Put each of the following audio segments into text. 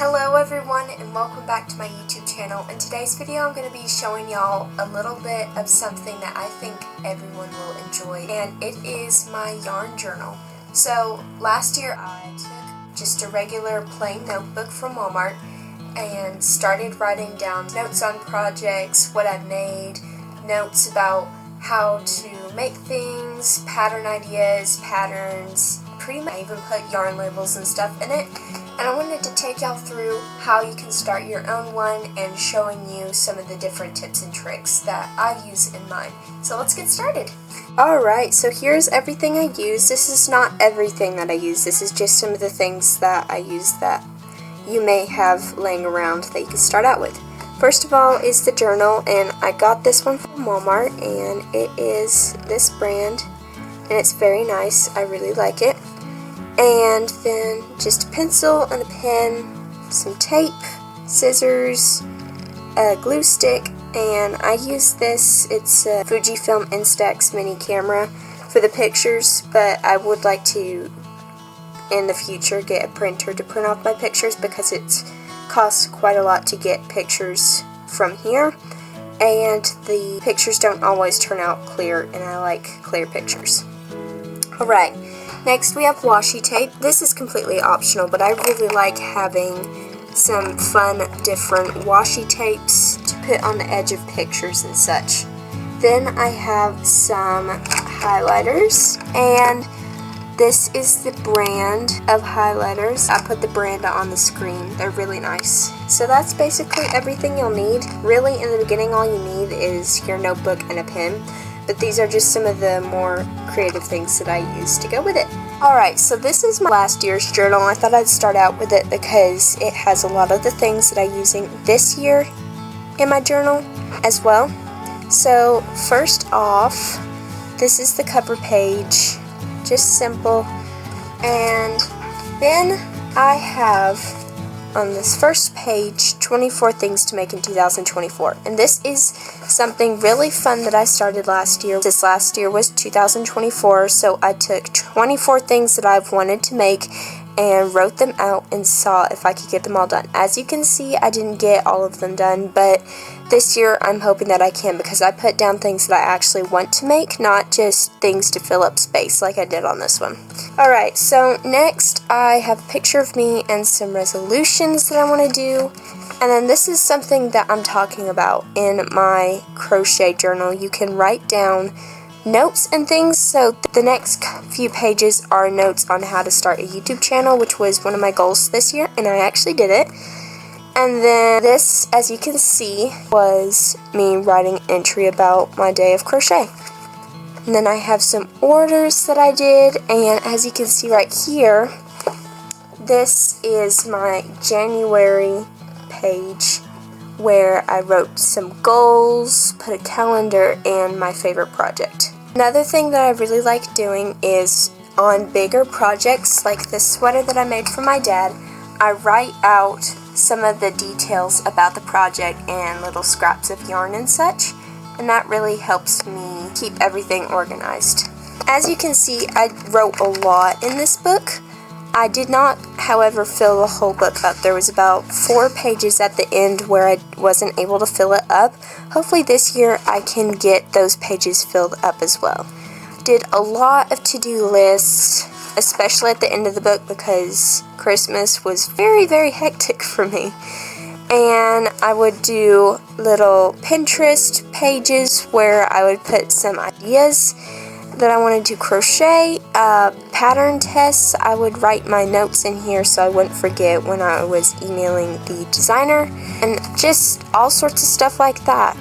Hello everyone and welcome back to my YouTube channel. In today's video I'm going to be showing y'all a little bit of something that I think everyone will enjoy, and it is my yarn journal. So last year I took just a regular plain notebook from Walmart and started writing down notes on projects, what I've made, notes about how to make things, pattern ideas, patterns, pretty much even put yarn labels and stuff in it. And I wanted to take y'all through how you can start your own one and showing you some of the different tips and tricks that I use in mine. So let's get started. Alright, so here's everything I use. This is not everything that I use. This is just some of the things that I use that you may have laying around that you can start out with. First of all is the journal, and I got this one from Walmart, and it is this brand, and it's very nice. I really like it. And then just a pencil and a pen, some tape, scissors, a glue stick, and I use this. It's a Fujifilm Instax mini camera for the pictures, but I would like to in the future get a printer to print off my pictures because it costs quite a lot to get pictures from here, and the pictures don't always turn out clear, and I like clear pictures. Alright. Next we have washi tape. This is completely optional, but I really like having some fun different washi tapes to put on the edge of pictures and such. Then I have some highlighters, and this is the brand of highlighters. I put the brand on the screen. They're really nice. So that's basically everything you'll need. Really, in the beginning all you need is your notebook and a pen. But these are just some of the more creative things that I use to go with it. Alright, so this is my last year's journal. I thought I'd start out with it because it has a lot of the things that I'm using this year in my journal as well. So first off, this is the cover page, just simple. And then I have on this first page 24 things to make in 2024, and this is something really fun that I started last year. This last year was 2024, so I took 24 things that I've wanted to make and wrote them out and saw if I could get them all done. As you can see, I didn't get all of them done, but this year I'm hoping that I can, because I put down things that I actually want to make, not just things to fill up space like I did on this one. Alright, so next I have a picture of me and some resolutions that I want to do. And then this is something that I'm talking about in my crochet journal. You can write down notes and things, so the next few pages are notes on how to start a YouTube channel, which was one of my goals this year, and I actually did it. And then this, as you can see, was me writing an entry about my day of crochet. And then I have some orders that I did, and as you can see right here, this is my January page where I wrote some goals, put a calendar, and my favorite project. Another thing that I really like doing is on bigger projects like this sweater that I made for my dad, I write out some of the details about the project and little scraps of yarn and such, and that really helps me keep everything organized. As you can see, I wrote a lot in this book. I did not, however, fill the whole book up. There was about 4 pages at the end where I wasn't able to fill it up. Hopefully this year I can get those pages filled up as well. Did a lot of to-do lists, especially at the end of the book, because Christmas was very, very hectic for me. And I would do little Pinterest pages where I would put some ideas that I wanted to crochet, pattern tests. I would write my notes in here so I wouldn't forget when I was emailing the designer, and just all sorts of stuff like that.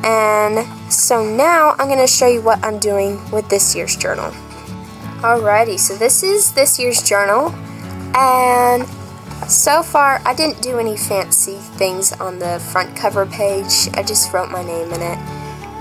And so now I'm going to show you what I'm doing with this year's journal. Alrighty, so this is this year's journal, and so far I didn't do any fancy things on the front cover page. I just wrote my name in it.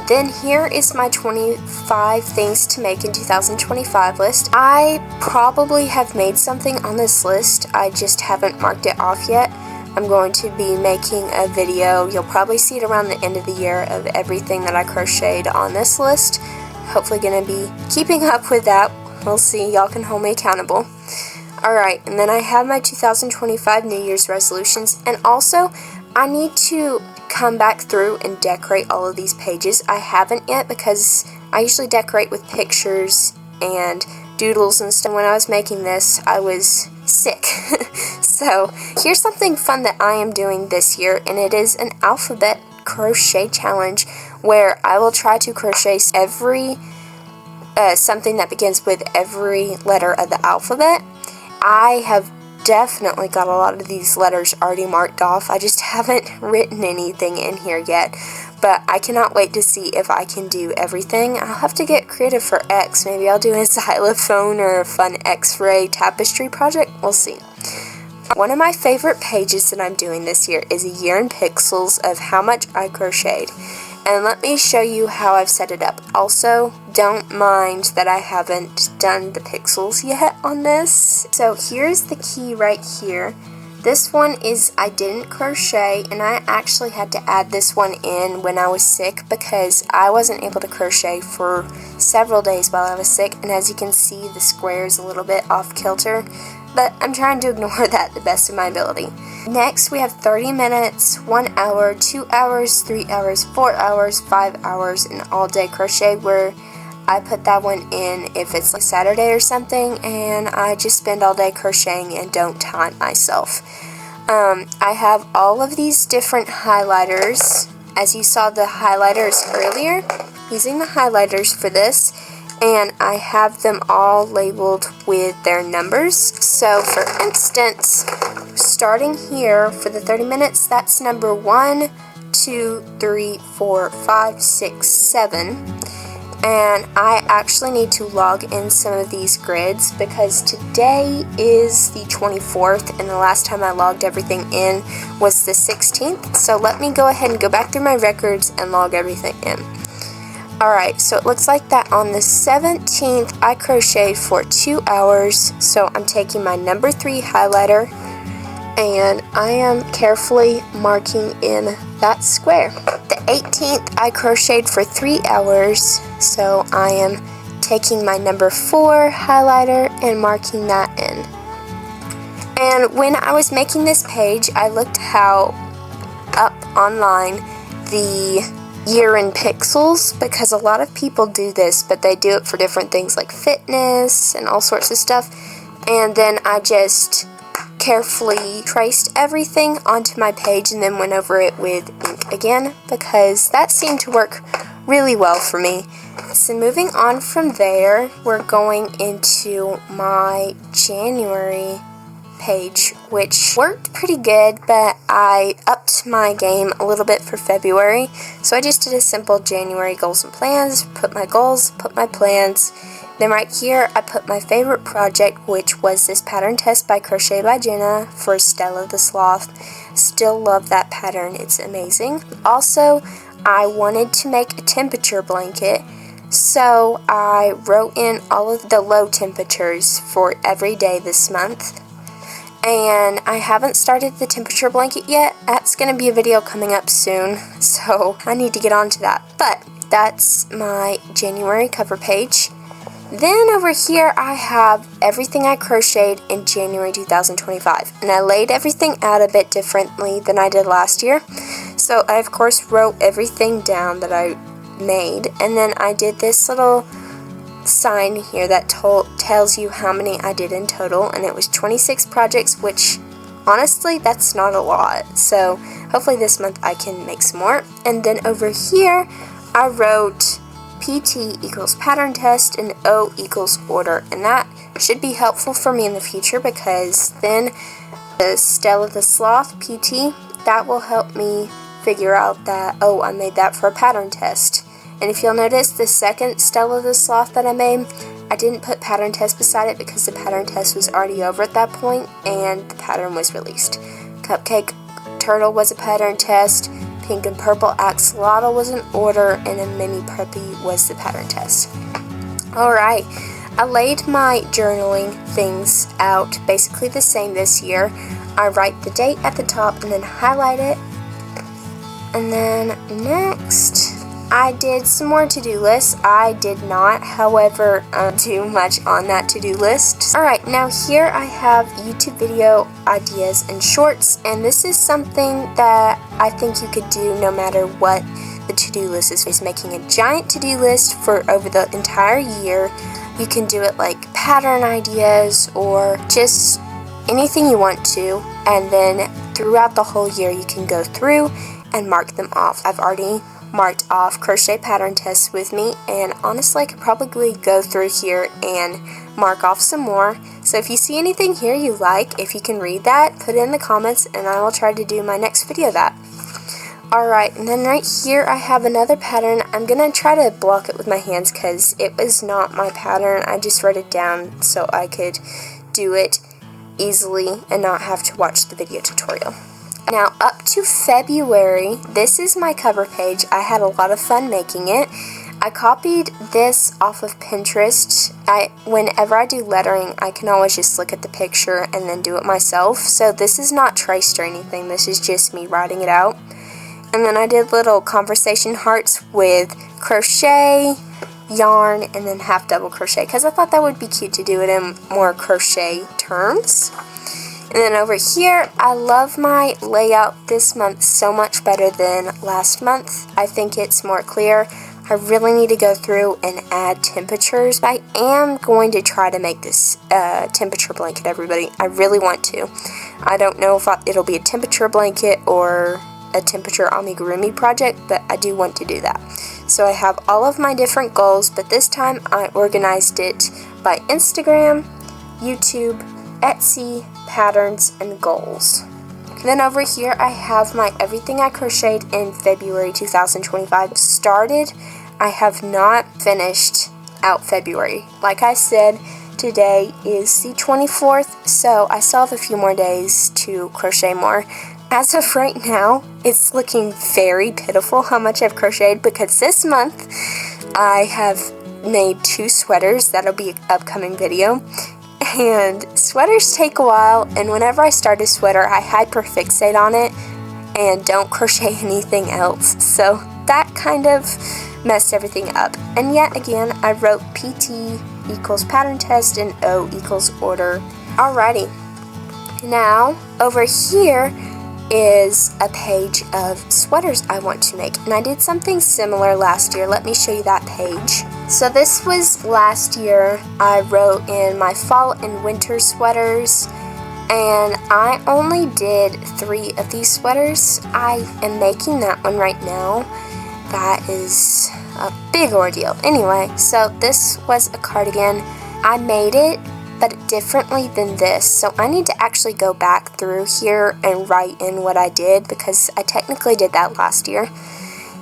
Then here is my 25 things to make in 2025 list. I probably have made something on this list, I just haven't marked it off yet. I'm going to be making a video, you'll probably see it around the end of the year, of everything that I crocheted on this list. Hopefully going to be keeping up with that. We'll see, y'all can hold me accountable. Alright, and then I have my 2025 New Year's resolutions, and also I need to come back through and decorate all of these pages. I haven't yet because I usually decorate with pictures and doodles and stuff. When I was making this, I was sick. So here's something fun that I am doing this year, and it is an alphabet crochet challenge where I will try to crochet every something that begins with every letter of the alphabet. I have definitely got a lot of these letters already marked off. I just haven't written anything in here yet, but I cannot wait to see if I can do everything. I'll have to get creative for X. Maybe I'll do a xylophone or a fun X-ray tapestry project. We'll see. One of my favorite pages that I'm doing this year is a year in pixels of how much I crocheted. And let me show you how I've set it up. Also, don't mind that I haven't done the pixels yet on this. So here's the key right here. This one is I didn't crochet, and I actually had to add this one in when I was sick because I wasn't able to crochet for several days while I was sick, and as you can see the square is a little bit off kilter, but I'm trying to ignore that the best of my ability. Next we have 30 minutes, 1 hour, 2 hours, 3 hours, 4 hours, 5 hours, and all day crochet, where I put that one in if it's like Saturday or something and I just spend all day crocheting and don't time myself. I have all of these different highlighters. As you saw the highlighters earlier, using the highlighters for this, and I have them all labeled with their numbers. So for instance, starting here for the 30 minutes, that's number 1, 2, 3, 4, 5, 6, 7. And I actually need to log in some of these grids because today is the 24th and the last time I logged everything in was the 16th. So let me go ahead and go back through my records and log everything in. Alright, so it looks like that on the 17th I crocheted for 2 hours. So I'm taking my number 3 highlighter and I am carefully marking in that square. The 18th I crocheted for 3 hours, so I am taking my number 4 highlighter and marking that in. And when I was making this page, I looked how up online the year in pixels, because a lot of people do this, but they do it for different things like fitness and all sorts of stuff. And then I just carefully traced everything onto my page and then went over it with ink again because that seemed to work really well for me. So moving on from there, we're going into my January page, which worked pretty good, but I upped my game a little bit for February. So I just did a simple January goals and plans, put my goals, put my plans. Then right here, I put my favorite project, which was this pattern test by Crochet by Jenna for Stella the Sloth. Still love that pattern, it's amazing. Also, I wanted to make a temperature blanket, so I wrote in all of the low temperatures for every day this month. And I haven't started the temperature blanket yet. That's going to be a video coming up soon, so I need to get on to that. But that's my January cover page. Then over here I have everything I crocheted in January 2025, and I laid everything out a bit differently than I did last year. So I of course wrote everything down that I made, and then I did this little sign here that tells you how many I did in total, and it was 26 projects, which honestly that's not a lot, so hopefully this month I can make some more. And then over here I wrote PT equals pattern test and O equals order, and that should be helpful for me in the future because then the Stella the Sloth PT, that will help me figure out that, oh, I made that for a pattern test. And if you'll notice, the second Stella the Sloth that I made, I didn't put pattern test beside it because the pattern test was already over at that point and the pattern was released. Cupcake Turtle was a pattern test, Pink and Purple Axolotl was an order, and a Mini Puppy was the pattern test. Alright, I laid my journaling things out basically the same this year. I write the date at the top and then highlight it. And then next, I did some more to-do lists. I did not, however, do much on that to-do list. Alright, now here I have YouTube video ideas and shorts, and this is something that I think you could do no matter what the to-do list is. Making a giant to-do list for over the entire year. You can do it like pattern ideas or just anything you want to, and then throughout the whole year you can go through and mark them off. I've already marked off crochet pattern tests with me, and honestly I could probably go through here and mark off some more. So if you see anything here you like, if you can read that, put it in the comments and I will try to do my next video of that. Alright, and then right here I have another pattern. I'm going to try to block it with my hands because it was not my pattern. I just wrote it down so I could do it easily and not have to watch the video tutorial. Now up to February, this is my cover page. I had a lot of fun making it. I copied this off of Pinterest. Whenever I do lettering, I can always just look at the picture and then do it myself. So this is not traced or anything, this is just me writing it out. And then I did little conversation hearts with crochet, yarn, and then half double crochet because I thought that would be cute to do it in more crochet terms. And then over here, I love my layout this month so much better than last month. I think it's more clear. I really need to go through and add temperatures. I am going to try to make this temperature blanket, everybody. I really want to. I don't know if it'll be a temperature blanket or a temperature amigurumi project, but I do want to do that. So I have all of my different goals, but this time I organized it by Instagram, YouTube, Etsy, patterns, and goals. Then over here I have my everything I crocheted in February 2025 started. I have not finished out February. Like I said, today is the 24th, so I still have a few more days to crochet more. As of right now, it's looking very pitiful how much I've crocheted because this month I have made 2 sweaters. That'll be an upcoming video. And sweaters take a while, and whenever I start a sweater, I hyperfixate on it and don't crochet anything else. So that kind of messed everything up. And yet again, I wrote PT equals pattern test and O equals order. Alrighty. Now, over here is a page of sweaters I want to make, and I did something similar last year. Let me show you that page. So this was last year. I wrote in my fall and winter sweaters, and I only did 3 of these sweaters. I am making that one right now. That is a big ordeal. Anyway, so this was a cardigan. I made it but differently than this, so I need to actually go back through here and write in what I did because I technically did that last year.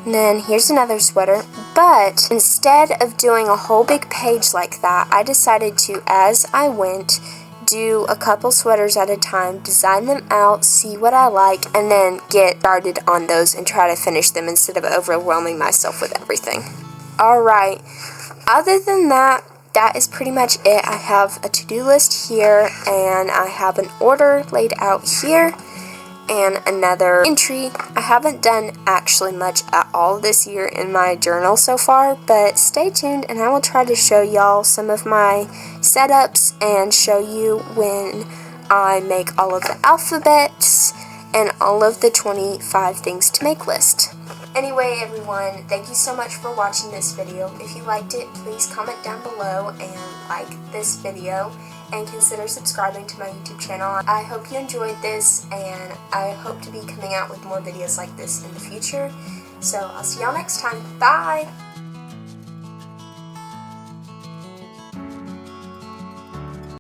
And then here's another sweater, but instead of doing a whole big page like that, I decided to, as I went, do a couple sweaters at a time, design them out, see what I like, and then get started on those and try to finish them instead of overwhelming myself with everything. Alright, other than that, that is pretty much it. I have a to-do list here, and I have an order laid out here, and another entry. I haven't done actually much at all this year in my journal so far, but stay tuned and I will try to show y'all some of my setups and show you when I make all of the alphabets and all of the 25 things to make list. Anyway, everyone, thank you so much for watching this video. If you liked it, please comment down below and like this video, and consider subscribing to my YouTube channel. I hope you enjoyed this, and I hope to be coming out with more videos like this in the future. So I'll see y'all next time. Bye!